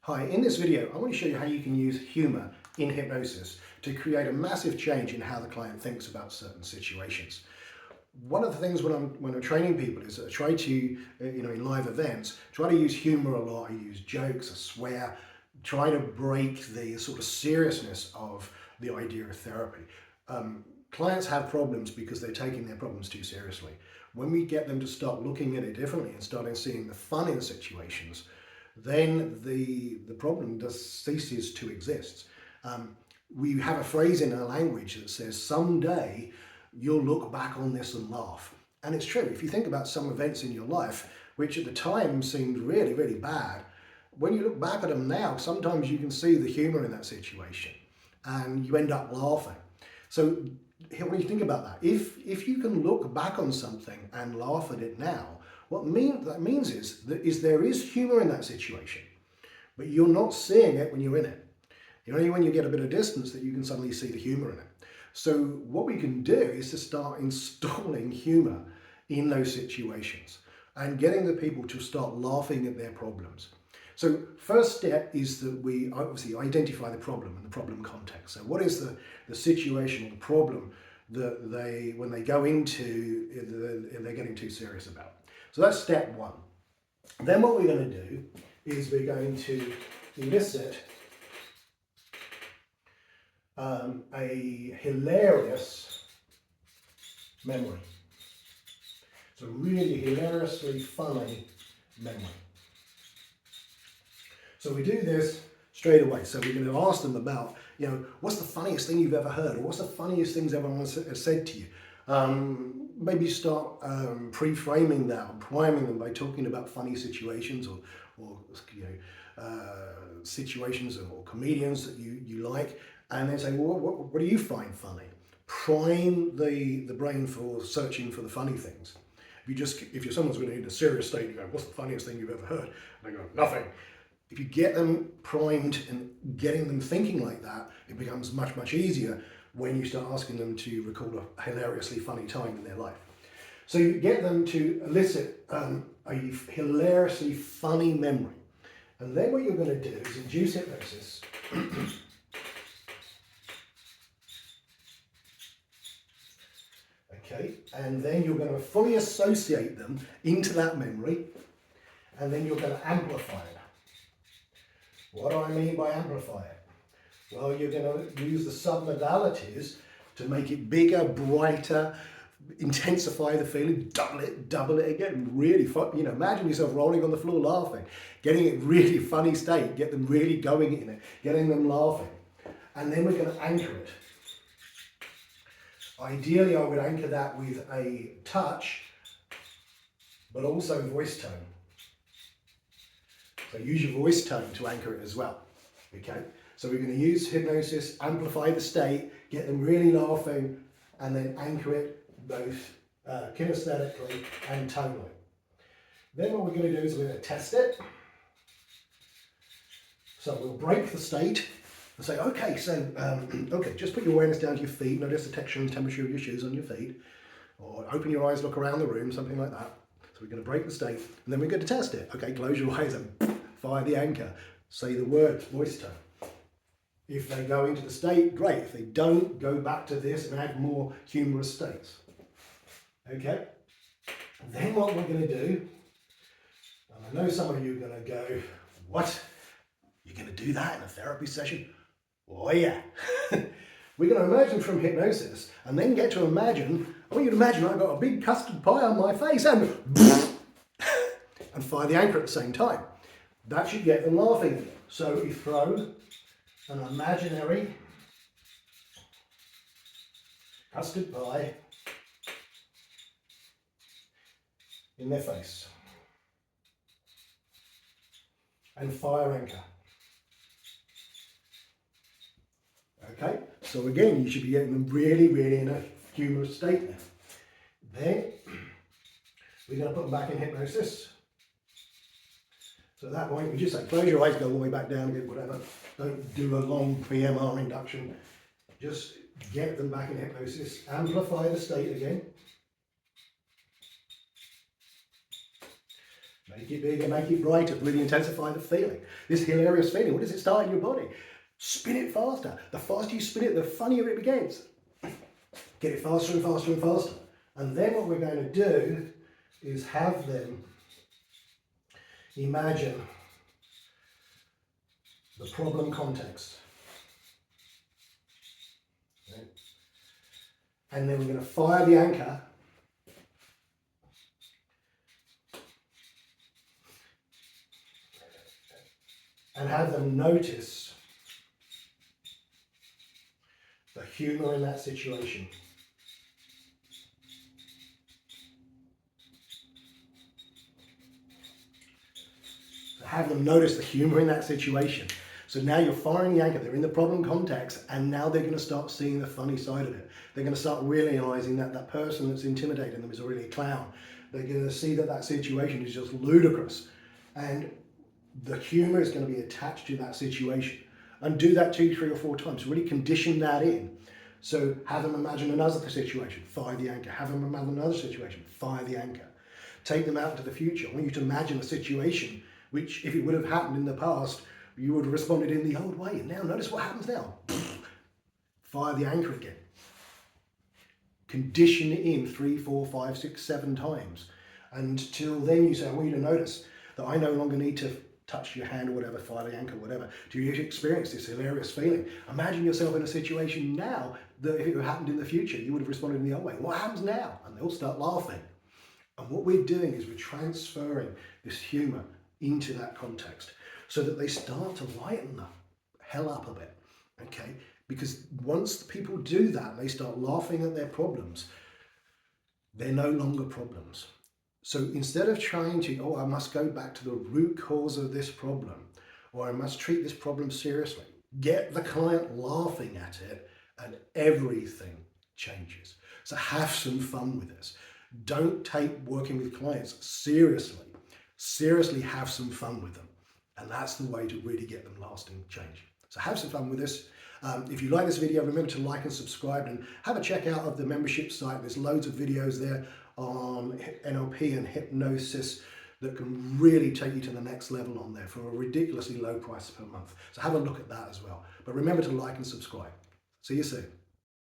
Hi, in this video I want to show you how you can use humour in hypnosis to create a massive change in how the client thinks about certain situations. One of the things when I'm training people is that I try to, in live events, try to use humour a lot. I use jokes, I swear, try to break the sort of seriousness of the idea of therapy. Clients have problems because they're taking their problems too seriously. When we get them to start looking at it differently and starting seeing the fun in situations, then the problem ceases to exist. We have a phrase in our language that says, someday you'll look back on this and laugh. And it's true. If you think about some events in your life, which at the time seemed really, really bad, when you look back at them now, sometimes you can see the humour in that situation and you end up laughing. So when you think about that, if you can look back on something and laugh at it now, what that means is there is humour in that situation, but you're not seeing it when you're in it. Only when you get a bit of distance that you can suddenly see the humour in it. So what we can do is to start installing humour in those situations and getting the people to start laughing at their problems. So first step is that we obviously identify the problem and the problem context. So what is the situation or the problem that when they go into, they're getting too serious about. So that's step one. Then what we're going to do is we're going to elicit a hilarious memory. So really hilariously funny memory. So we do this straight away. So we're going to ask them about, what's the funniest thing you've ever heard? Or what's the funniest things everyone has said to you? Maybe start pre-framing that or priming them by talking about funny situations or situations or comedians that you like, and then say, well, what do you find funny? Prime the brain for searching for the funny things. If someone's going to in a serious state, you go, what's the funniest thing you've ever heard? And they go, nothing. If you get them primed and getting them thinking like that, it becomes much, much easier when you start asking them to recall a hilariously funny time in their life. So you get them to elicit a hilariously funny memory. And then what you're going to do is induce hypnosis. Okay, and then you're going to fully associate them into that memory, and then you're going to amplify it. What do I mean by amplify it? Well, you're going to use the submodalities to make it bigger, brighter, intensify the feeling, double it again, really fun. Imagine yourself rolling on the floor laughing, getting it really funny state, get them really going in it, getting them laughing. And then we're going to anchor it. Ideally, I would anchor that with a touch, but also voice tone. So use your voice tone to anchor it as well. Okay? So we're going to use hypnosis, amplify the state, get them really laughing, and then anchor it both kinesthetically and tonally. Then what we're going to do is we're going to test it. So we'll break the state and say, okay, just put your awareness down to your feet, notice the texture and temperature of your shoes on your feet, or open your eyes, look around the room, something like that. So we're going to break the state, and then we're going to test it. Okay, close your eyes and fire the anchor. Say the word, voice tone. If they go into the state, great. If they don't, go back to this and add more humorous states. Okay? Then what we're going to do, and I know some of you are going to go, what? You're going to do that in a therapy session? Oh yeah. We're going to emerge them from hypnosis and then get to imagine, I want you to imagine I've got a big custard pie on my face and fire the anchor at the same time. That should get them laughing. So we throw an imaginary custard pie in their face and fire anchor. Okay, so again, you should be getting them really, really in a humorous state now. Then we're going to put them back in hypnosis. So at that point, we just say, close your eyes, go all the way back down again, whatever. Don't do a long PMR induction. Just get them back in hypnosis. Amplify the state again. Make it bigger, make it brighter, really intensify the feeling. This hilarious feeling, what does it start in your body? Spin it faster. The faster you spin it, the funnier it begins. Get it faster and faster and faster. And then what we're going to do is have them imagine the problem context. Okay. And then we're going to fire the anchor and have them notice the humour in that situation. Have them notice the humour in that situation. So now you're firing the anchor, they're in the problem context, and now they're going to start seeing the funny side of it. They're going to start realising that that person that's intimidating them is really a clown. They're going to see that that situation is just ludicrous. And the humour is going to be attached to that situation. And do that 2, 3 or 4 times. Really condition that in. So have them imagine another situation, fire the anchor. Have them imagine another situation, fire the anchor. Take them out into the future. I want you to imagine a situation which, if it would have happened in the past, you would have responded in the old way. And now notice what happens now. Fire the anchor again. Condition it in 3, 4, 5, 6, 7 times. Until then you say, I want you to notice that I no longer need to touch your hand or whatever, fire the anchor, whatever. Do you experience this hilarious feeling? Imagine yourself in a situation now that if it had happened in the future, you would have responded in the old way. What happens now? And they'll start laughing. And what we're doing is we're transferring this humour into that context so that they start to lighten the hell up a bit, okay? Because once people do that, they start laughing at their problems, they're no longer problems. So instead of trying to, oh, I must go back to the root cause of this problem, or I must treat this problem seriously, get the client laughing at it and everything changes. So have some fun with this. Don't take working with clients seriously. Seriously have some fun with them. And that's the way to really get them lasting change. So have some fun with this. If you like this video, remember to like and subscribe and have a check out of the membership site. There's loads of videos there on NLP and hypnosis that can really take you to the next level on there for a ridiculously low price per month. So have a look at that as well. But remember to like and subscribe. See you soon.